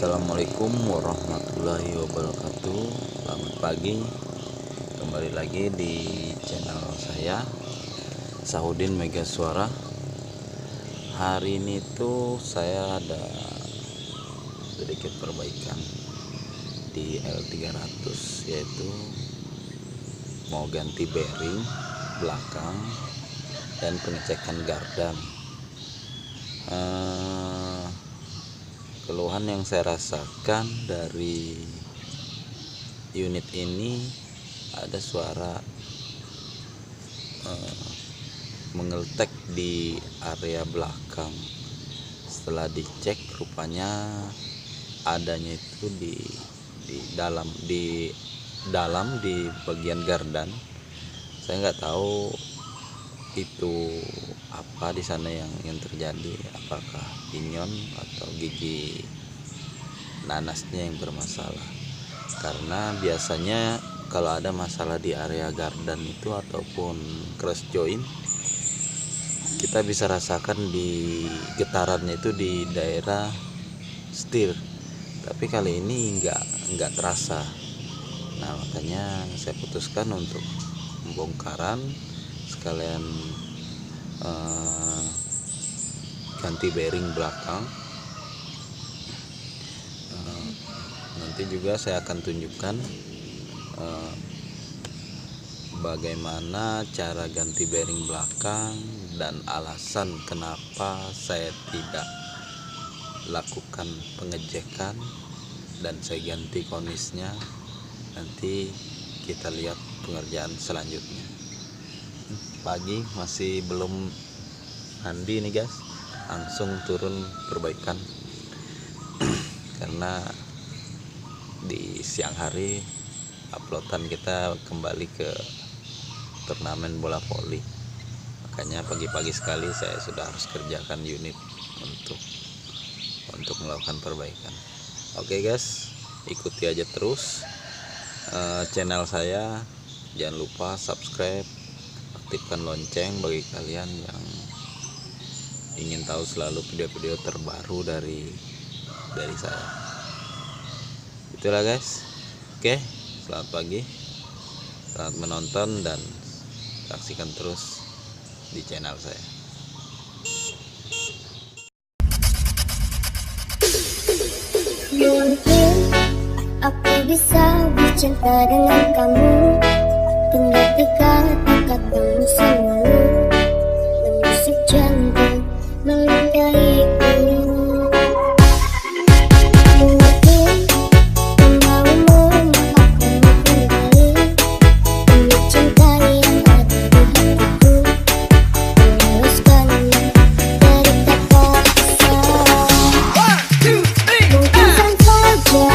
Assalamualaikum warahmatullahi wabarakatuh. Selamat pagi, kembali lagi di channel saya Sahudin Mega Suara. Hari ini tuh saya ada sedikit perbaikan di L300, yaitu mau ganti bearing belakang dan pengecekan gardan. Keluhan yang saya rasakan dari unit ini ada suara mengeltek di area belakang. Setelah dicek, rupanya adanya itu di dalam di bagian gardan. Saya nggak tahu itu apa di sana yang terjadi, apakah pinyon atau gigi nanasnya yang bermasalah. Karena biasanya kalau ada masalah di area gardan itu ataupun cross joint, kita bisa rasakan di getarannya itu di daerah setir, tapi kali ini nggak terasa. Nah, makanya saya putuskan untuk pembongkaran sekalian ganti bearing belakang. Nanti juga saya akan tunjukkan bagaimana cara ganti bearing belakang dan alasan kenapa saya tidak lakukan pengecekan dan saya ganti konisnya. Nanti kita lihat pengerjaan selanjutnya. Pagi masih belum mandi nih guys, langsung turun perbaikan karena di siang hari uploadan kita kembali ke turnamen bola voli, makanya pagi-pagi sekali saya sudah harus kerjakan unit untuk melakukan perbaikan. Oke guys, ikuti aja terus channel saya, jangan lupa subscribe, aktifkan lonceng bagi kalian yang ingin tahu selalu video-video terbaru dari saya. Itulah guys. Oke, selamat pagi, selamat menonton dan saksikan terus di channel saya. Mungkin aku bisa bercinta dengan kamu, ketika katamu selalu menusuk jantung, melukai. Mungkin memaumu aku kembali, demi cinta yang ada di hatiku, meneruskannya dari kata sayang. Mungkin saja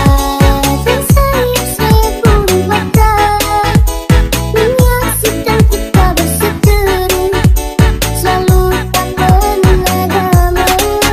dan saya burung mata menyaksikan kita berseteru, selalu tak pernah damai.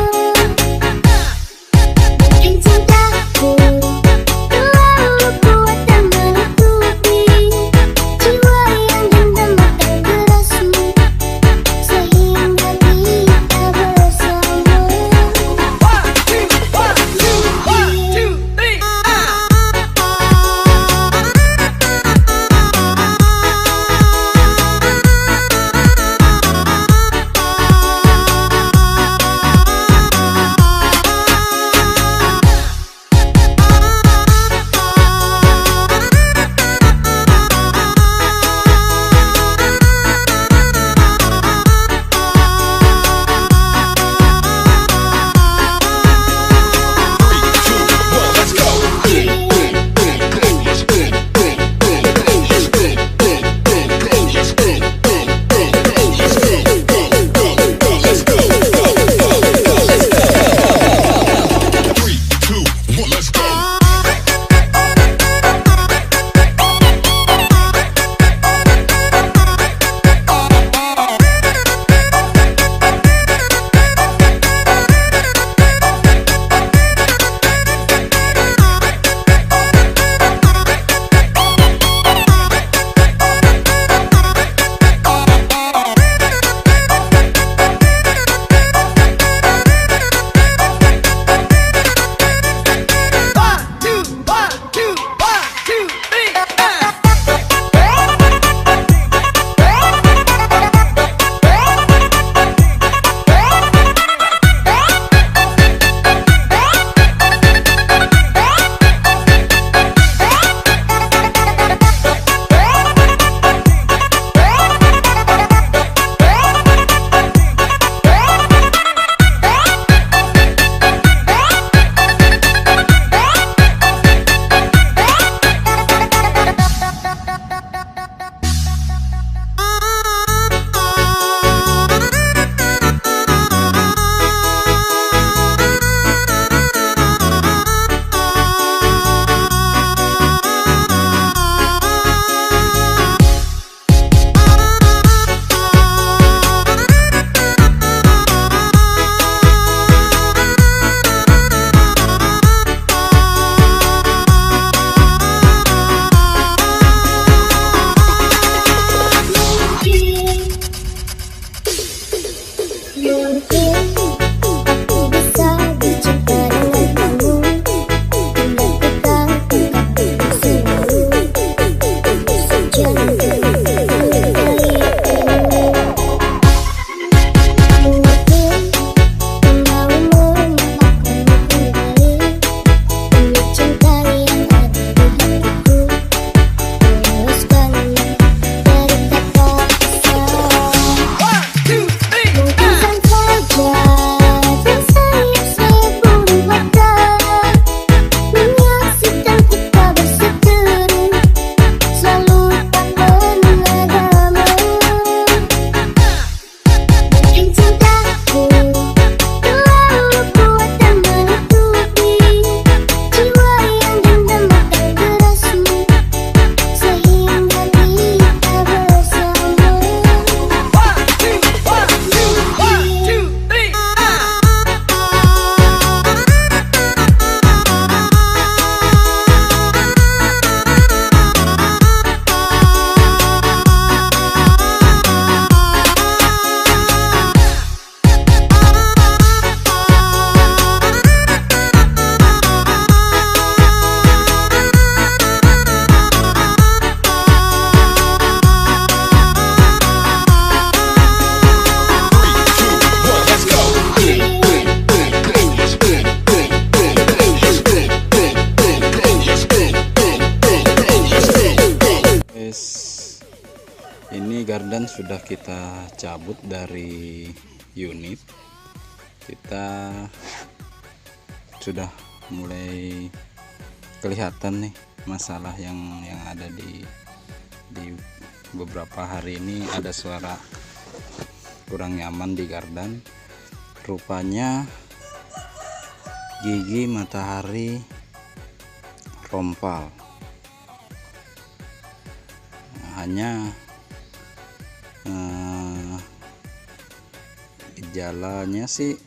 garden sudah kita cabut dari unit. Kita sudah mulai kelihatan nih masalah yang ada di beberapa hari ini. Ada suara kurang nyaman di garden. Rupanya gigi matahari rompal. Hanya gejalanya sih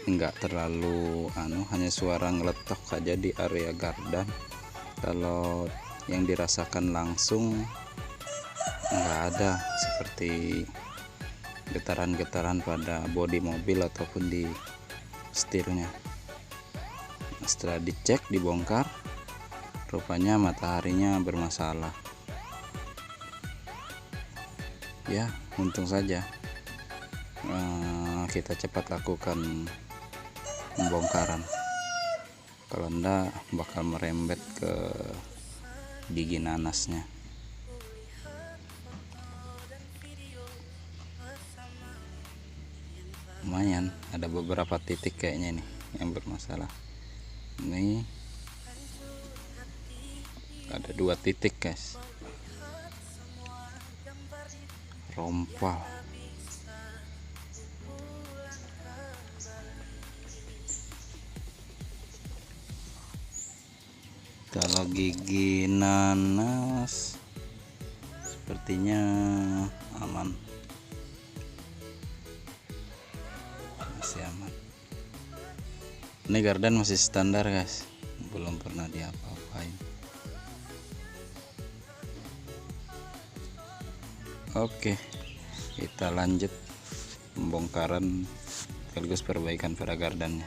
nggak terlalu hanya suara ngeletok aja di area gardan. Kalau yang dirasakan langsung nggak ada seperti getaran-getaran pada bodi mobil ataupun di setirnya. Setelah dicek, dibongkar, rupanya mataharinya bermasalah. Ya, untung saja kita cepat lakukan pembongkaran. Kalau enggak bakal merembet ke gigi nanasnya. Lumayan, ada beberapa titik kayaknya nih yang bermasalah. Ini ada 2 titik guys, rompal. Kalau gigi nanas sepertinya aman, masih aman. Ini garden masih standar guys, belum pernah diapa-apain. Oke, kita lanjut pembongkaran sekaligus perbaikan pada gardennya.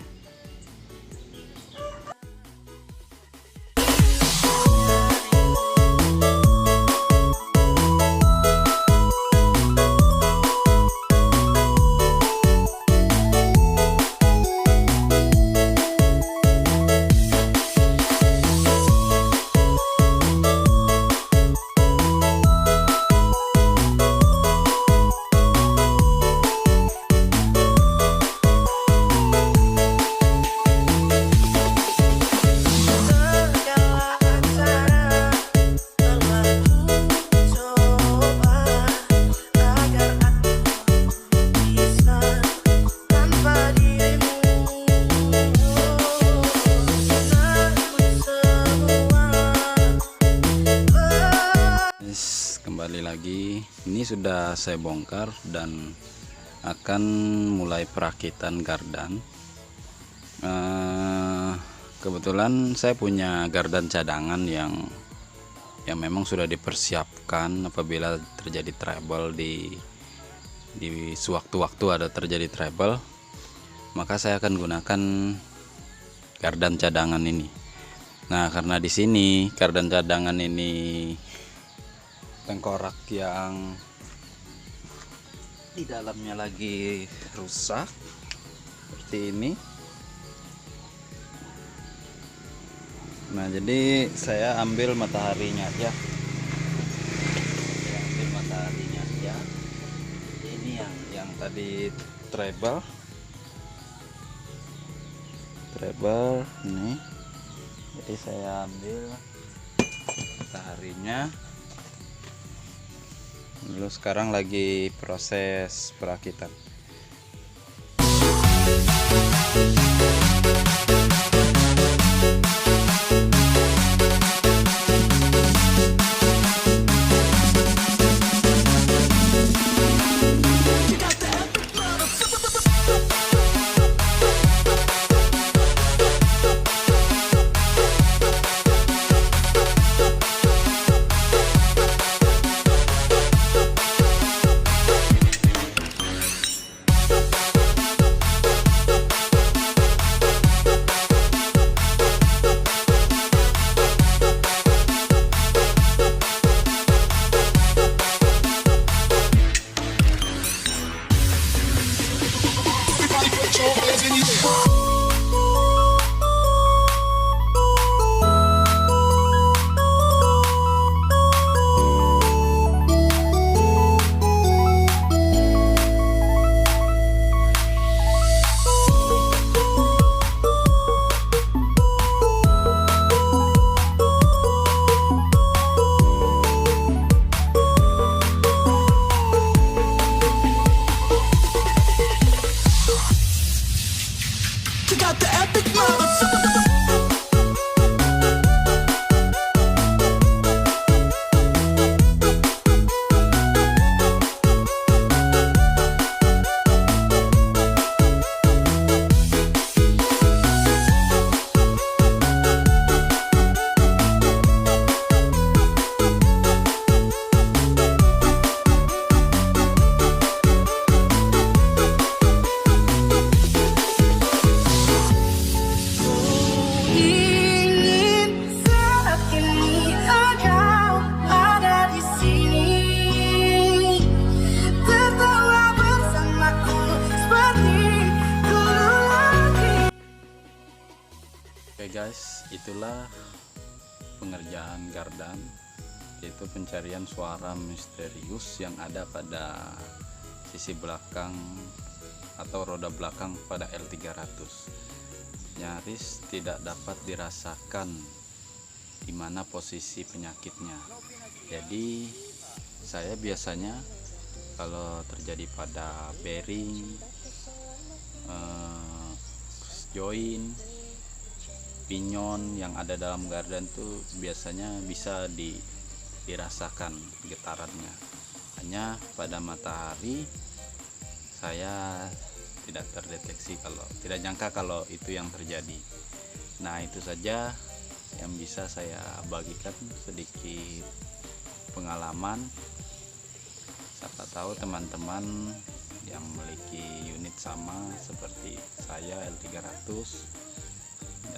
Kembali lagi, ini sudah saya bongkar dan akan mulai perakitan gardan. Kebetulan saya punya gardan cadangan yang memang sudah dipersiapkan apabila terjadi trouble di sewaktu-waktu ada terjadi trouble, maka saya akan gunakan gardan cadangan ini. Nah, karena di sini gardan cadangan ini tengkorak yang di dalamnya lagi rusak seperti ini. Nah, jadi saya ambil mataharinya aja. Ini yang tadi treble ini. Jadi saya ambil mataharinya. Lalu sekarang lagi proses perakitan. ingin saat ini engkau ada di sini, tertawa bersamaku seperti dulu lagi. Oke guys, itulah pengerjaan gardan, yaitu pencarian suara misterius yang ada pada sisi belakang atau roda belakang pada L300. Nyaris tidak dapat dirasakan di mana posisi penyakitnya. Jadi saya biasanya kalau terjadi pada bearing, join, pinyon yang ada dalam gardan tuh biasanya bisa dirasakan getarannya. Hanya pada matahari saya tidak terdeteksi, tidak nyangka kalau itu yang terjadi. Nah, itu saja yang bisa saya bagikan, sedikit pengalaman. Siapa tahu teman-teman yang memiliki unit sama seperti saya L300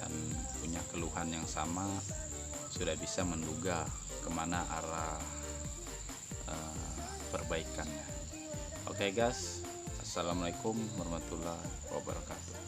dan punya keluhan yang sama sudah bisa menduga kemana arah perbaikannya. Oke guys, assalamualaikum warahmatullahi wabarakatuh.